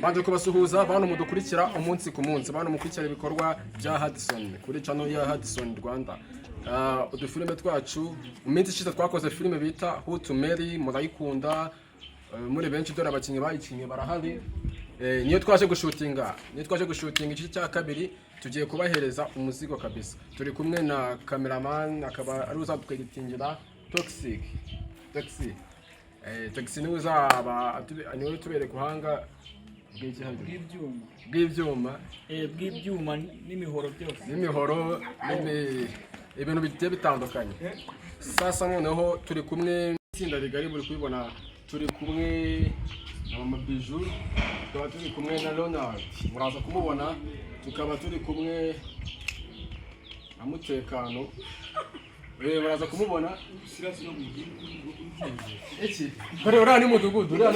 Banje kubasuhuza bantu mudukurikira umunsi ku munsi, bantu mukurikira ibikorwa bya Hudson kuri channel ya Hudson Rwanda. Udufilime twacu mu minsi ishize twakoze filime bita Who to Marry, murayikunda muri benshi dore abakinnyi bayikinnye barahari. Niyo twaje gushutinga igice cya kabiri, tugiye kubahereza umuzigo kabisa. Turi kumwe na cameraman akaba ari uzatwegitingira Toxic. Taxi niwe uzaba niwe tubere kuhanga bw'ibyuma n'imihoro byose ibintu bigiye bitandukanye. Sasa noneho turi kumwe itsinda rigari muri kubibona, turi kumwe na Mama Bijou, tukaba turi kumwe na Ronald muraza kumubona, tukaba turi kumwe na Mutekano baraza kumubona. Iki uriya ni mudugudu uyu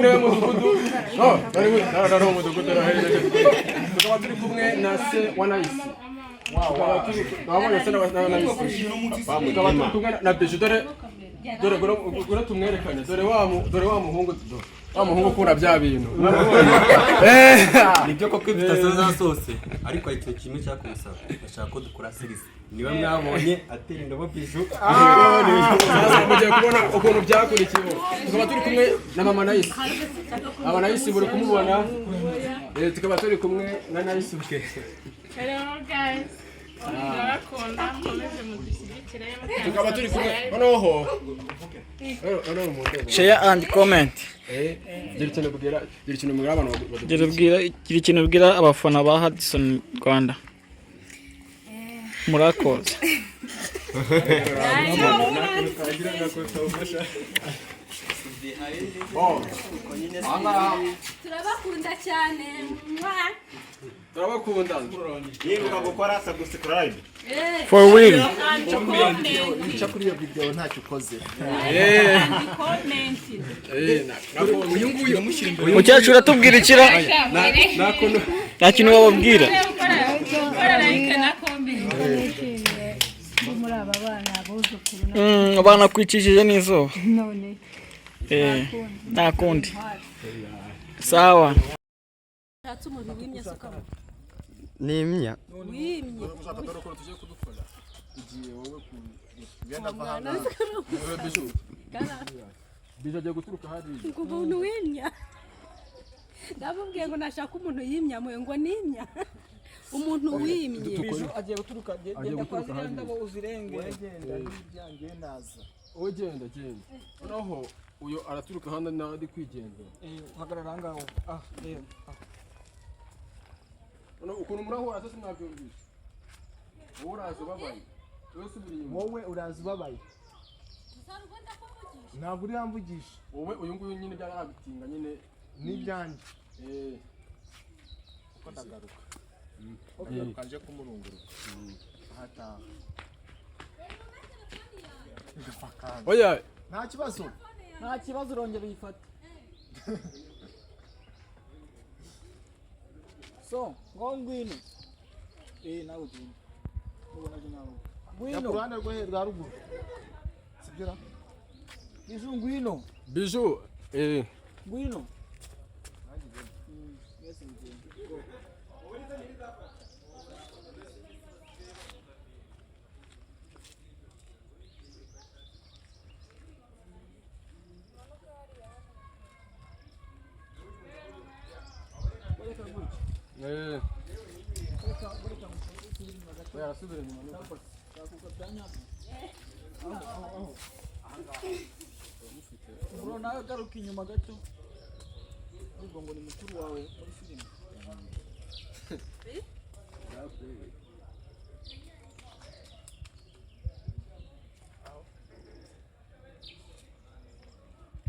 niwe mudugudu. Ari umudugudu. Tukaba turi kumwe na se wa Nice. Tukaba turi kumwe na Bijou. Dore gura tumwerekane, dore wa muhungu ukunda bya bintu. Nibyo koko bitasoza sose, ariko icyo kimwe cyakumusaba bashaka ko dukora series. Niba mwabonye atera indobo Bijou. Sasa mugiye kubona ukuntu byakurikiye. Tukaba turi kumwe na Mama Nice. Aba Nice buri kumubona. Tukaba turi kumwe na Nice. Hello guys. Tukaba turi kumwe noneho. Share and comment. Gira ikintu bwira abafana ba Hudson Rwanda. Murakoze. Turabakunda cyane. Turabakunda. Yibuka gukora subscribe. For real. Cyo kuri iyo video ntacyo ukoze. Uyu nguyu yamushyira Mukecuru atubwira ikira. Nta kintu bababwira. Abana kwicishije n'izuba. None. Nta kundi. Sawa. Nimya. Wimye. ushaka dore ko tuje kudukora. Igiye wowe ku Genda vahanga. Bijou agiye guturuka hari. Ngo umuntu wimya. Ndabubwiye ngo nashaka umuntu yimya mwe ngo nimya. Umuntu wimye. Bijou agiye guturuka genda kwa ndabo uzirenge. Byangiye naza. Genda. Noneho uyo araturuka handa nandi kwigendera. Hagarara ngaho. Rero. Ukuntu muraho asase mwabyumvise. Uraza babaye. Wowe uraza ubabaye. Ntabwo uri yamvugisha. Wowe uyu nguyu nyine byarabitinga nyine N'ibyanje. Uko ndagaruka. Kanje kumurunguruka. Hata. Oya, Nta kibazo. Nta kibazo urongera uyifate. So, ngwino. Nawe ugenda. Ubona je nawe. Ya kuranda rwa ruguru. Sibyo? Bijou ngwino. Bijou, Ngwino. Yarasubira nyuma. Bro, nawe garuka inyuma gato. Ubwo ngo ni mukuru wawe muri filime.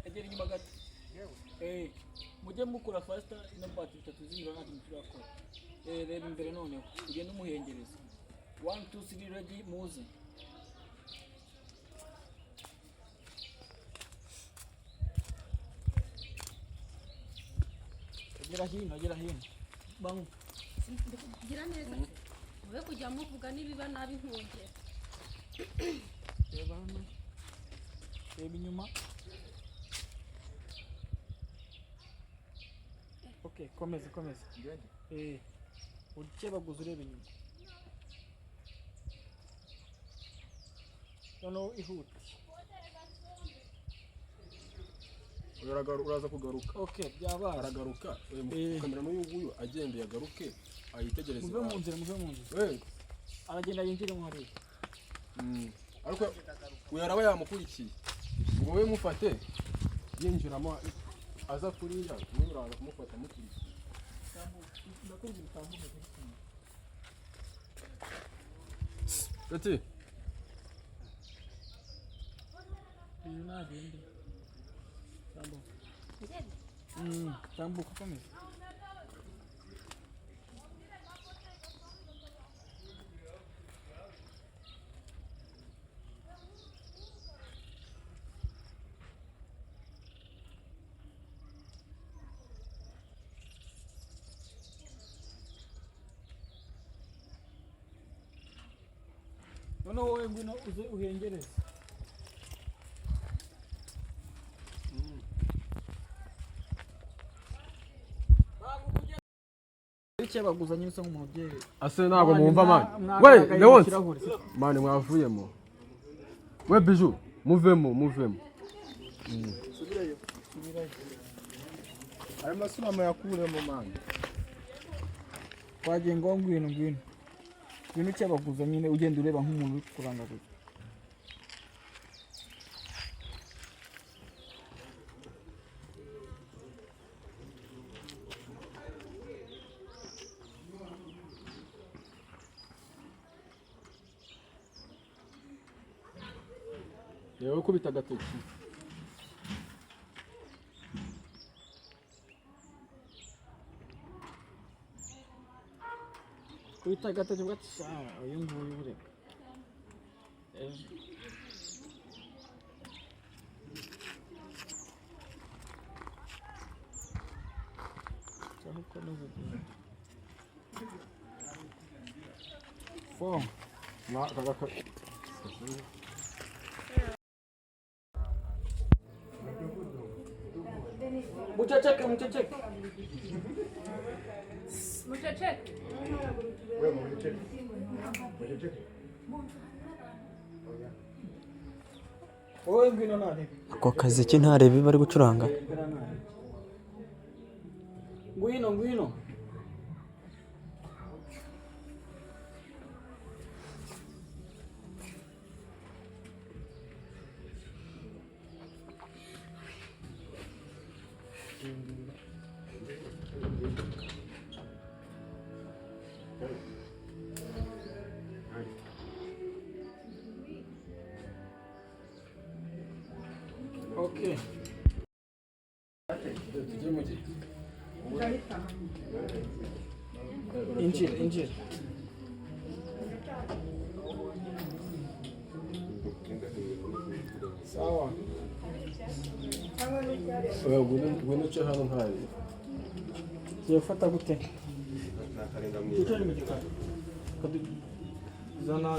Egera inyuma gato. Mujye mukura faster ino bati bitatu zingira nta kintu turakora. Reba imbere noneho ugende umuhengereza. 1 2 3 ready muze. Agera hino. Bangu. Gira neza. Mube kujya muvuga nibiba nabi nkongera. Reba hano. Reba inyuma. Okay, komeza. Ukebaguza ureba inyuma. Noneho ihute. uraza kugaruka. Okay, byabaye. Aragaruka kamera n'uyu nguyu agendeye agaruke ayitegereze. Muve mu nzira. Aragenda yinjire mu hariya. Ariko uyu araba yamukurikiye ngo we mufate yinjiramo aza kuriya niba uraza kumufata mukurikiye. Ndakubwira utambuke. Ati Uyu nagende. Tambuka komeza. Noneho wowe ngwino uze uhengereze. Ikebaguzanye bisa nk'umubyeyi. ase ntabwo mwumva mani. We Leonce mani mwavuyemo. We Biju muvemo. Subirayo. Ayo masura yakuremo mani. Twagiye ngo ngwino. Ngwino ukebaguza nyine ugenda ureba nk'umuntu uri kurangaguza. Yewe kubita agatoki. Kubita agatoki bwati sawa uyu nguyu bureka. Cyangwa ko no vuga. Fo. Ma kagaka. Muchacheke. Wowe ngwino nane. Ako kazi ki ntarebe bari gucuranga. Ngwino. Okay. Injira. Sawa. Ngwino cyo hano ntayo. Yafata gute? Zana